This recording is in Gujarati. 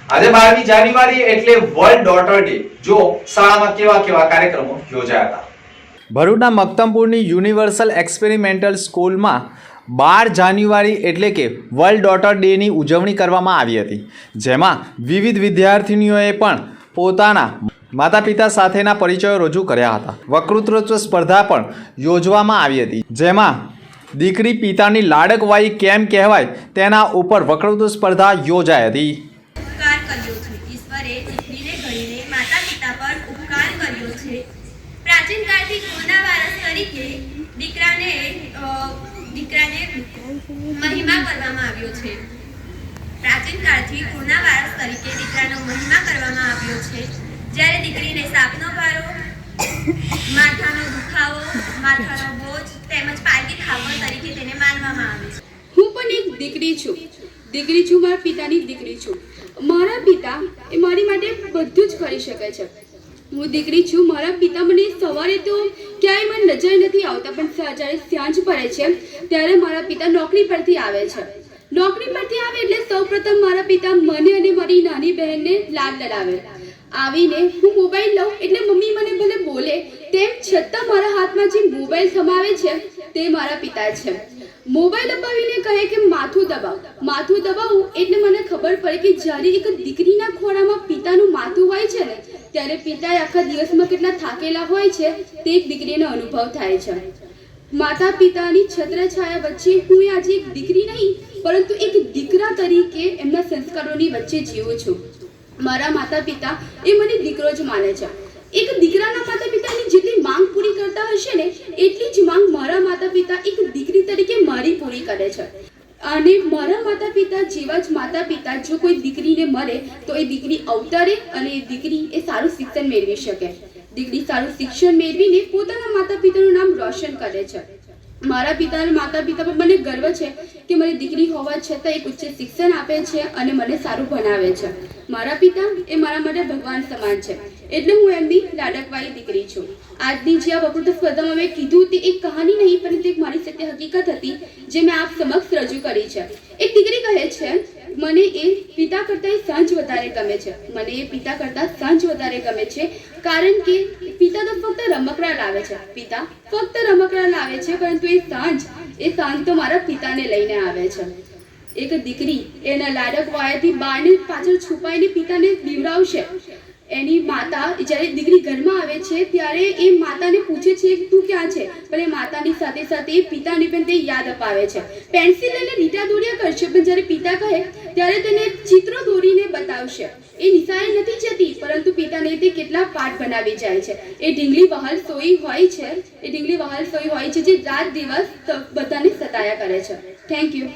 આજે 12મી જાન્યુઆરી એટલે વર્લ્ડ ડોટર ડે. જો શાળામાં કેવા કેવા કાર્યક્રમો યોજાયા હતા. ભરૂચના મક્તમપુરની યુનિવર્સલ એક્સપેરિમેન્ટલ સ્કૂલમાં 12 જાન્યુઆરી એટલે કે વર્લ્ડ ડોટર ડેની ઉજવણી કરવામાં આવી હતી, જેમાં વિવિધ વિદ્યાર્થીનીઓએ પણ પોતાના માતા પિતા સાથેના પરિચયો રજૂ કર્યા હતા. વક્તૃત્વ સ્પર્ધા પણ યોજવામાં આવી હતી, જેમાં દીકરી પિતાની લાડકવાઈ કેમ કહેવાય તેના ઉપર વક્તૃત્વ સ્પર્ધા યોજાઈ હતી. ઉપકાર કર્યો છે. ઈશ્વરે દીકરીને ઘડીને માતા પિતા પર ઉપકાર કર્યો છે. પ્રાચીન કાળથી કોરોના વાયરસ તરીકે દીકરાને મહિમા કરવામાં આવ્યો છે. પ્રાચીન કાળથી કોરોના વાયરસ તરીકે દીકરાનો મહિમા કરવામાં આવ્યો છે. જ્યારે દીકરીને સાપનો ભારો, માથાનો દુખાવો, માથાનો બોજ તેમજ પારકી ખાબર તરીકે તેને માનવામાં આવે છે. હું પણ એક દીકરી છું. મારા પિતાની દીકરી છું. મારા પિતા એ મારી માટે બધું જ કરી શકે છે. હું દીકરી છું. મારા પિતા મને સવારે તો ક્યાંય મને નજર નથી આવતા, પણ જ્યારે સાંજ પડે છે ત્યારે મારા પિતા નોકરી પરથી આવે છે. નોકરી પરથી આવે એટલે સૌપ્રથમ મારા પિતા મને અને મારી નાની બહેનને લાડ લડાવે. આવીને હું મોબાઈલ લઉં એટલે મમ્મી મને ભલે બોલે, તેમ છતાં મારા હાથમાં જે મોબાઈલ થમાવે છે તે મારા પિતા છે. મોબાઈલ દબાવીને કહે કે માથું દબાવ. માથું દબાવું એટલે મને ખબર પડે કે જ્યારે એક દીકરીના ખોળામાં પિતાનું માથું હોય છે ને, ત્યારે પિતા આખા દિવસમાં કેટલા થાકેલા હોય છે તે એક દીકરીનો અનુભવ થાય છે. માતા પિતાની છત્રછાયા વચ્ચે હું આજે એક દીકરી નહીં, પરંતુ એક દીકરા તરીકે એમના સંસ્કારોની વચ્ચે જીવું છું. મારા માતા પિતા એ મને દીકરો જ માને છે. એક દીકરાના માતા પિતાની જેટલી માંગ પૂરી કરતા હશે ને, એટલી જ માંગ મારા માતા પિતા એક દીકરી તરીકે મારી પૂરી કરે છે. અને મારા માતા પિતા જેવા જ માતા પિતા જો કોઈ દીકરીને મળે તો એ દીકરી અવતરે અને એ દીકરી એ સારું શિક્ષણ મેળવી શકે. દીકરી સારું શિક્ષણ મેળવીને પોતાના માતા પિતાનું નામ રોશન કરે છે. મારા પિતા અને માતા પિતા પર મને ગર્વ છે કે મારી દીકરી હોવા છતાં એક ઉચ્ચ શિક્ષણ આપે છે અને મને સારું ભણાવે છે. મારા પિતા એ મારા માટે ભગવાન સમાન છે, એટલે હું એમની લાડકવાળી દીકરી છું. આજની જે આ વક્તૃત્વ સ્પર્ધામાં મેં કીધું તે એક કહાની નહીં, પરંતુ એક મારી સત્ય હકીકત હતી જે મેં આપ સમક્ષ રજૂ કરી છે. એક દીકરી કહે છે, મને એ પિતા કરતાં સાંજ વધારે ગમે છે. મને એ પિતા કરતાં સાંજ વધારે ગમે છે, કારણ કે પિતા તો ફક્ત રમકડા લાવે છે. પિતા ફક્ત રમકડા લાવે છે, પરંતુ એ સાંજ તો મારા પિતાને લઈને આવે છે. એક દીકરી એના લાડક વાયાથી બાળને પાછળ છુપાઈને પિતાને બીવડાવશે. એની માતા જ્યારે દીકરી ઘરમાં આવે છે ત્યારે એ માતાને પૂછે છે કે તું ક્યાં છે, પણ એ માતાની સાથે સાથે એ પિતાને પણ તે યાદ અપાવે છે. પેન્સિલ લઈને લીટા દોર્યા કરશે, પણ જ્યારે પિતા કહે ત્યારે તેને ચિત્રો દોરીને બતાવશે. એ નિશાળે નથી જતી, પરંતુ પિતાને તે કેટલા પાઠ બનાવી જાય છે. એ ઢીંગલી વહાલ સોઈ હોય છે જે રાત દિવસ બધાને સતાયા કરે છે. Thank you.